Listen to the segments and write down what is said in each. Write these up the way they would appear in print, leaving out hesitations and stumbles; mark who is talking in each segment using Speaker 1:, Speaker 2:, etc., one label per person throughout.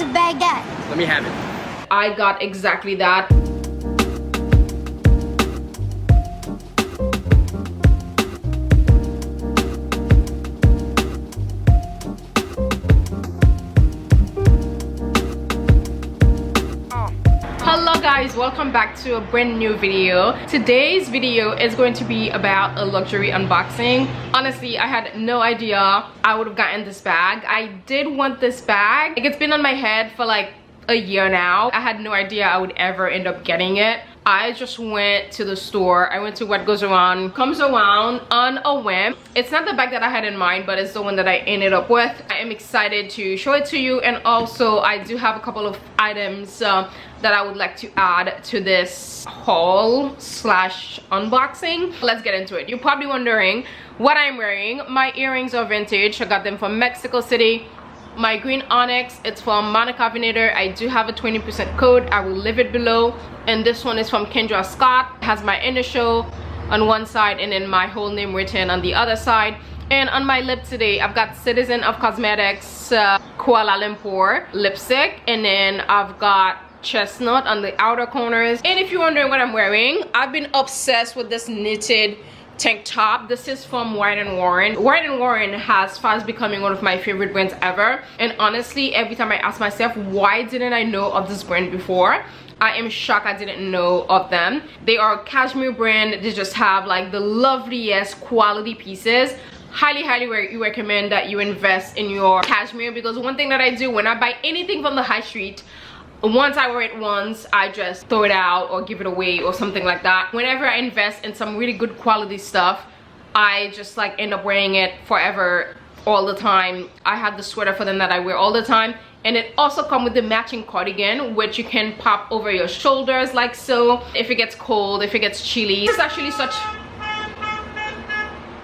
Speaker 1: It's a baguette.
Speaker 2: Let me have it.
Speaker 3: I got exactly that. Hello guys, welcome back to a brand new video. Today's video is going to be about a luxury unboxing. Honestly, I had no idea I would have gotten this bag. I did want this bag. Like, it's been on my head for like a year now. I had no idea I would ever end up getting it. I just went to the store. I went to What Goes Around Comes Around on a whim. It's not the bag that I had in mind, but it's the one that I ended up with. I am excited to show it to you, and also I do have a couple of items that I would like to add to this haul slash unboxing. Let's get into it. You're probably wondering what I'm wearing. My earrings are vintage. I got them from Mexico City. My green onyx, it's from Monica Venator. I do have a 20% code. I will leave it below. And this one is from Kendra Scott. It has my initial on one side and then my whole name written on the other side. And on my lip today, I've got Citizen of Cosmetics Kuala Lumpur lipstick, and then I've got Chestnut on the outer corners. And if you're wondering what I'm wearing, I've been obsessed with this knitted tank top. This is from White & Warren. White & Warren has fast becoming one of my favorite brands ever, and honestly, every time I ask myself, why didn't I know of this brand before? I am shocked I didn't know of them. They are a cashmere brand. They just have like the loveliest quality pieces. Highly recommend that you invest in your cashmere, because one thing that I do when I buy anything from the high street, once I wear it once, I just throw it out or give it away or something like that. Whenever I invest in some really good quality stuff, I just like end up wearing it forever, all the time. I have the sweater for them that I wear all the time, and it also comes with the matching cardigan, which you can pop over your shoulders like so if it gets cold, if it gets chilly.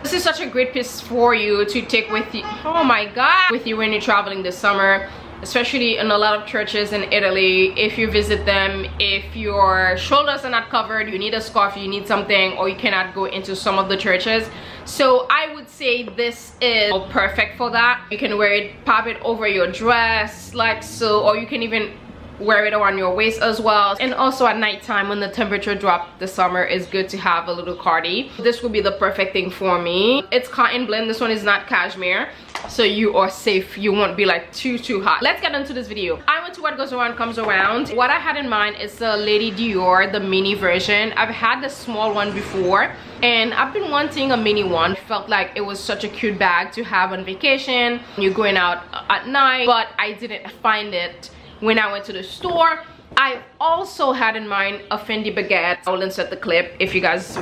Speaker 3: This is such a great piece for you to take with you. Oh my god, with you when you're traveling this summer, especially in a lot of churches in Italy. If you visit them, if your shoulders are not covered, you need a scarf, you need something, or you cannot go into some of the churches. So I would say this is perfect for that. You can wear it, pop it over your dress like so, or you can even wear it around your waist as well. And also at nighttime when the temperature drops this summer, it's good to have a little cardi. This would be the perfect thing for me. It's cotton blend. This one is not cashmere, so you are safe. You won't be like too hot. Let's get into this video. I went to What Goes Around Comes Around. What I had in mind is the Lady Dior, the mini version. I've had the small one before, and I've been wanting a mini one. Felt like it was such a cute bag to have on vacation. You're going out at night, but I didn't find it when I went to the store. I also had in mind a Fendi baguette. I will insert the clip if you guys,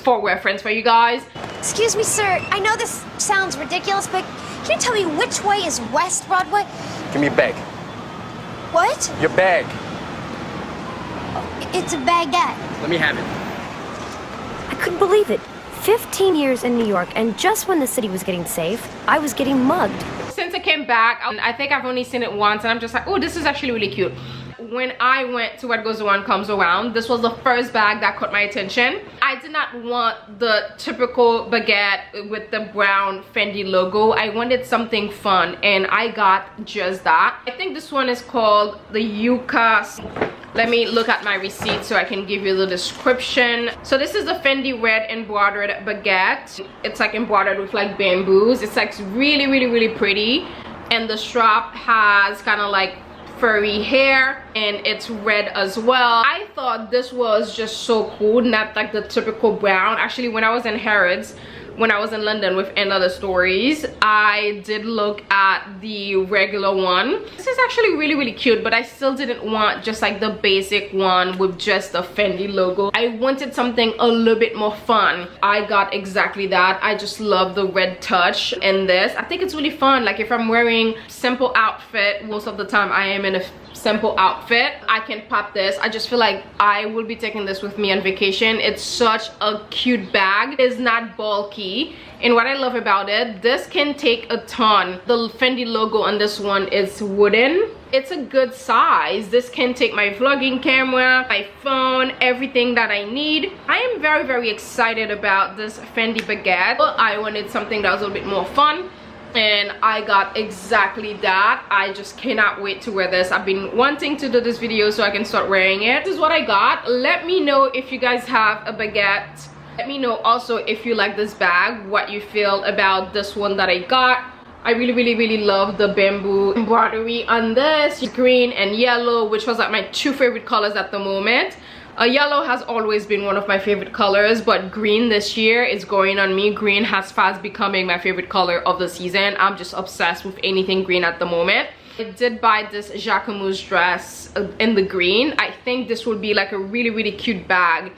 Speaker 3: for reference for you guys.
Speaker 1: Excuse me, sir. I know this sounds ridiculous, but can you tell me which way is West Broadway?
Speaker 2: Give me your bag.
Speaker 1: What?
Speaker 2: Your bag.
Speaker 1: It's a baguette.
Speaker 2: Let me have it.
Speaker 4: I couldn't believe it. 15 years in New York, and just when the city was getting safe, I was getting mugged.
Speaker 3: Since I came back, I think I've only seen it once, and I'm just like, oh, this is actually really cute. When I went to What Goes Around Comes Around, this was the first bag that caught my attention. I did not want the typical baguette with the brown Fendi logo. I wanted something fun, and I got just that. I think this one is called the Yucca. Let me look at my receipt so I can give you the description. So this is the Fendi red embroidered baguette. It's like embroidered with like bamboos. It's like really pretty, and the strap has kind of like furry hair, and it's red as well. I thought this was just so cool, not like the typical brown. Actually, when I was in Harrods, when I was in London with Another Stories, I did look at the regular one. This is actually really cute, but I still didn't want just like the basic one with just the Fendi logo. I wanted something a little bit more fun. I got exactly that. I just love the red touch in this. I think it's really fun. Like if I'm wearing simple outfit, most of the time I am in a simple outfit, I can pop this. I just feel like I will be taking this with me on vacation. It's such a cute bag. It's not bulky, and what I love about it, this can take a ton. The Fendi logo on this one is wooden. It's a good size. This can take my vlogging camera, my phone, everything that I need. I am very excited about this Fendi baguette. I wanted something that was a little bit more fun. and I got exactly that. I just cannot wait to wear this. I've been wanting to do this video so I can start wearing it. This is what I got. Let me know if you guys have a baguette. Let me know also if you like this bag, what you feel about this one that I got. I really love the bamboo embroidery on this. Green and yellow, which was like my two favorite colors at the moment. Yellow has always been one of my favorite colors, but green this year is going on me. Green has fast becoming my favorite color of the season. I'm just obsessed with anything green at the moment. I did buy this Jacquemus dress in the green. I think this would be like a really cute bag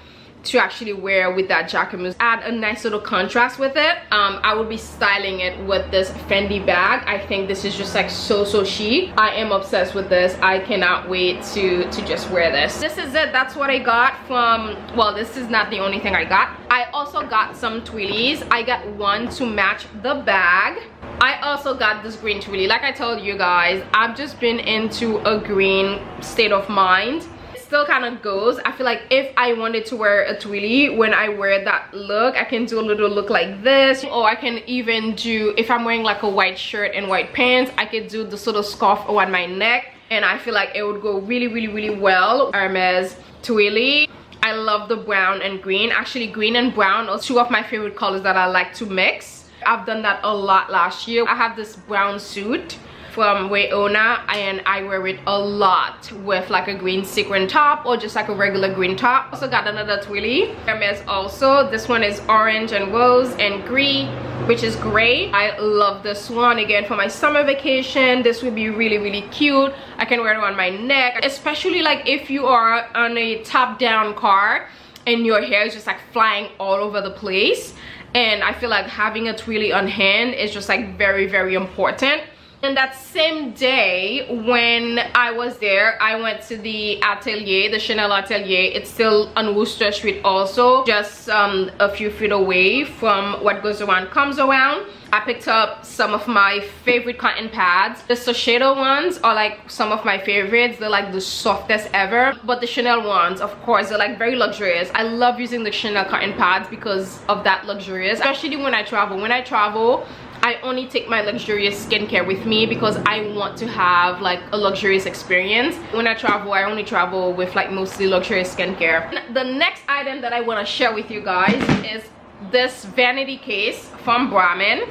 Speaker 3: to actually wear with that Jacquemus. Add a nice little contrast with it. I will be styling it with this Fendi bag. I think this is just like so chic. I am obsessed with this. I cannot wait to just wear this. This is it. That's what I got from, well, this is not the only thing I got. I also got some twillies. I got one to match the bag. I also got this green twilly. Like I told you guys, I've just been into a green state of mind. Still kind of goes. I feel like if I wanted to wear a twilly, when I wear that look, I can do a little look like this, or I can even do, if I'm wearing like a white shirt and white pants, I could do this little scarf around my neck, and I feel like it would go really well. Hermes twilly. I love the brown and green. Actually, green and brown are two of my favorite colors that I like to mix. I've done that a lot last year. I have this brown suit from WGACA, and I wear it a lot with like a green sequin top or just like a regular green top. Also got another twilly. Hermes also. This one is orange and rose and green, which is great. I love this one. Again, for my summer vacation, this would be really cute. I can wear it on my neck, especially like if you are on a top-down car and your hair is just like flying all over the place. And I feel like having a twilly on hand is just like very important. And that same day when I was there, I went to the atelier, the Chanel atelier. It's still on Worcester Street also, just a few feet away from What Goes Around Comes Around. I picked up some of my favorite cotton pads. The Xoxo ones are like some of my favorites. They're like the softest ever. But the Chanel ones, of course, they're like very luxurious. I love using the Chanel cotton pads because of that luxurious, especially when I travel. When I travel, I only take my luxurious skincare with me because I want to have like a luxurious experience. When I travel, I only travel with like mostly luxurious skincare. The next item that I want to share with you guys is this vanity case from Brahmin.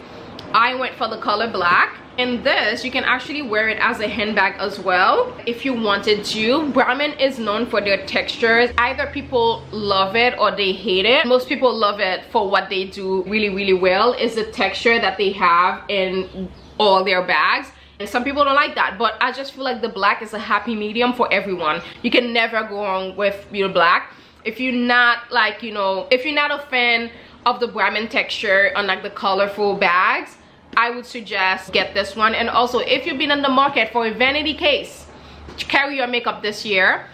Speaker 3: I went for the color black. And this, you can actually wear it as a handbag as well if you wanted to. Brahmin is known for their textures. Either people love it or they hate it. Most people love it for what they do really well, is the texture that they have in all their bags. And some people don't like that, but I just feel like the black is a happy medium for everyone. You can never go wrong with your black. If you're not like, you know, if you're not a fan of the Brahmin texture on like the colorful bags, I would suggest get this one. And also, if you've been in the market for a vanity case to carry your makeup this year,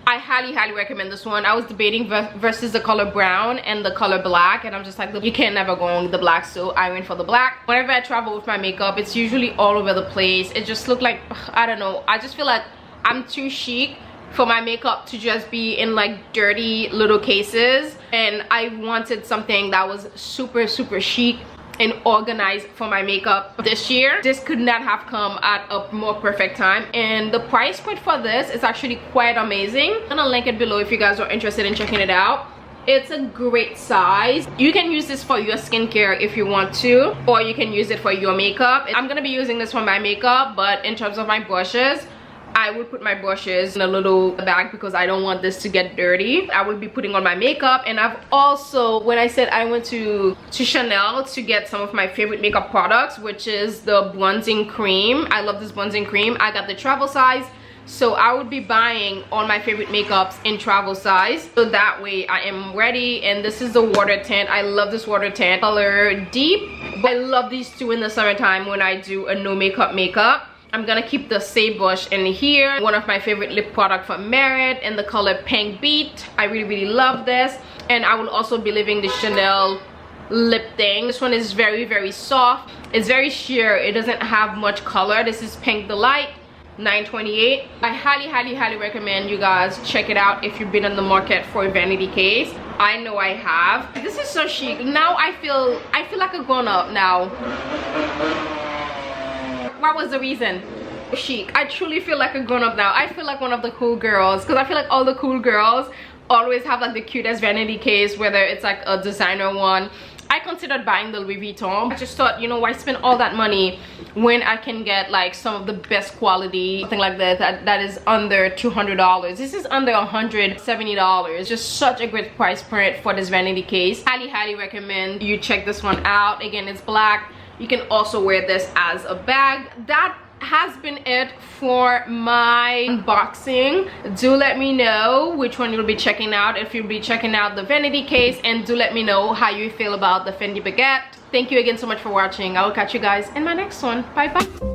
Speaker 3: I highly recommend this one. I was debating versus the color brown and the color black, and I'm just like, you can't never go wrong with the black, so I went for the black. Whenever I travel with my makeup, it's usually all over the place. It just looked like, I don't know, I just feel like I'm too chic for my makeup to just be in like dirty little cases, and I wanted something that was super chic and organized for my makeup this year. This could not have come at a more perfect time, and the price point for this is actually quite amazing. I'm gonna link it below if you guys are interested in checking it out. It's a great size. You can use this for your skincare if you want to, or you can use it for your makeup. I'm gonna be using this for my makeup, but in terms of my brushes, I would put my brushes in a little bag because I don't want this to get dirty. I will be putting on my makeup. And I've also, when I said I went to Chanel to get some of my favorite makeup products, which is the bronzing cream. I love this bronzing cream. I got the travel size, so I would be buying all my favorite makeups in travel size, so that way I am ready. And this is the water tint. I love this water tint, color deep. But I love these two in the summertime when I do a no makeup. I'm gonna keep the Say Bush in here. One of my favorite lip product from Merit in the color Pink Beat. I really love this. And I will also be leaving the Chanel lip thing. This one is very soft. It's very sheer. It doesn't have much color. This is Pink Delight, $9.28. I highly recommend you guys check it out if you've been in the market for a vanity case. I know I have. This is so chic. Now I feel like a grown-up now. what was the reason? Chic. I truly feel like a grown-up now. I feel like one of the cool girls, because I feel like all the cool girls always have like the cutest vanity case, whether it's like a designer one. I considered buying the Louis Vuitton. I just thought, you know, why spend all that money when I can get like some of the best quality, something like that is under $200. This is under $170. Just such a great price point for this vanity case. Highly recommend you check this one out. Again, it's black. You can also wear this as a bag. That has been it for my unboxing. Do let me know which one you'll be checking out, if you'll be checking out the vanity case, and do let me know how you feel about the Fendi baguette. Thank you again so much for watching. I will catch you guys in my next one. Bye bye.